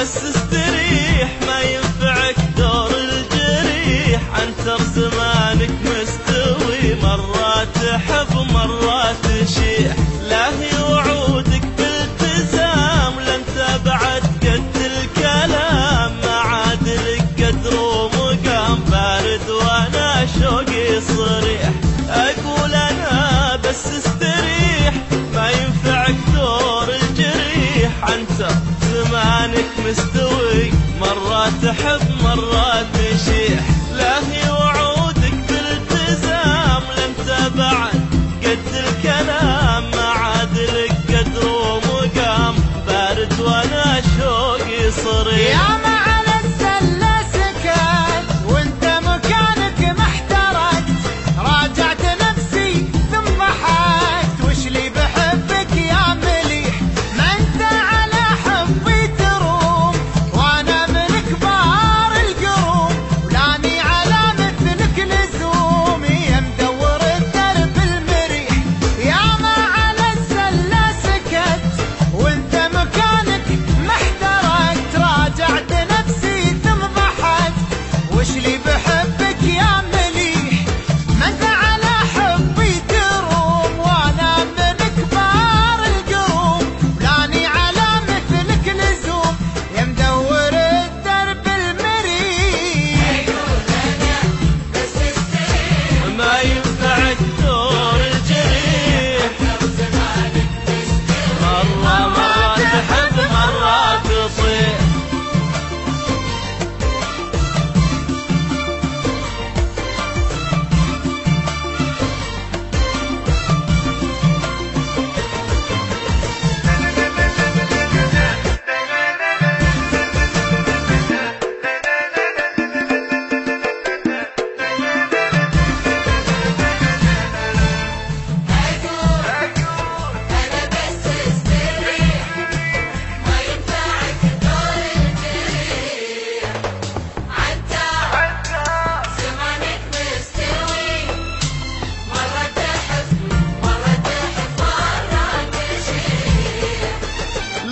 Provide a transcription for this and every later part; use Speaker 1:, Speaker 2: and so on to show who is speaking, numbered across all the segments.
Speaker 1: بس استريح ما ينفعك دور الجريح، عنتر زمانك مستوي، مرات تحب مرات تشيح، لا هي وعودك بالتزام، لا انت بعد قد الكلام، ما عاد لك قدر ومقام، بارد وانا شوقي صريح، اقول انا بس استريح ما ينفعك دور الجريح، عنتر زمانك مستوي، مرات تحب مرات تشيح، لا هي وعودك بالتزام، لا انت بعد قد الكلام، ما عاد لك قدر ومقام، بارد وانا شوقي صريح.
Speaker 2: ياما على السلة سكت وانت مكانك ما احترقت، راجعت نفسي ثم ضحكت، وش لي بحبك يا مليح، ما انت على حبي تروم، وانا من كبار القروم، ولاني على مثلك لزوم، يا مدور الدرب المريح. ياما على السلة سكت وانت مكانك ما احترقت، راجعت نفسي ثم ضحكت، وش لي بحبك يا مليح، ما انت على حبي تروم، وانا من كبار القروم، ولاني على مثلك لزوم، يا مدور الدرب المريح.
Speaker 1: ما ينفعك دور الجريح، مرة تحب مرة تصيح،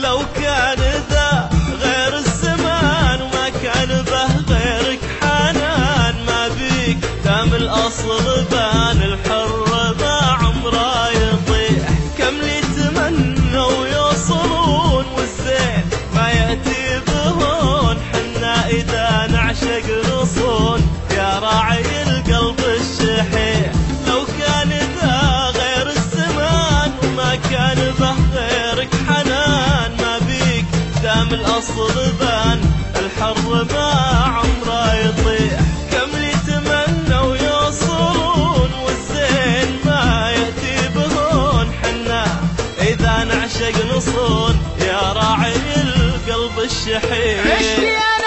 Speaker 1: لو كان ذا غير الزمان وما كان به غيرك حنان، ما بيك دام الأصل بان، الحر ما عمره يطيح، كم لي تمنوا يوصلون والزين ما يأتي بهون، حنا إذا نعشق نصون يا راعي القلب الشحيح، لو كان ذا غير الزمان وما كان به غيرك حنان، ما بيك دام الأصل بان، الحر ما عمره يطيح، كم لي تمنوا يوصلون والزين ما يأتي بهون، حنا إذا نعشق نصون يا راعي القلب الشحيح.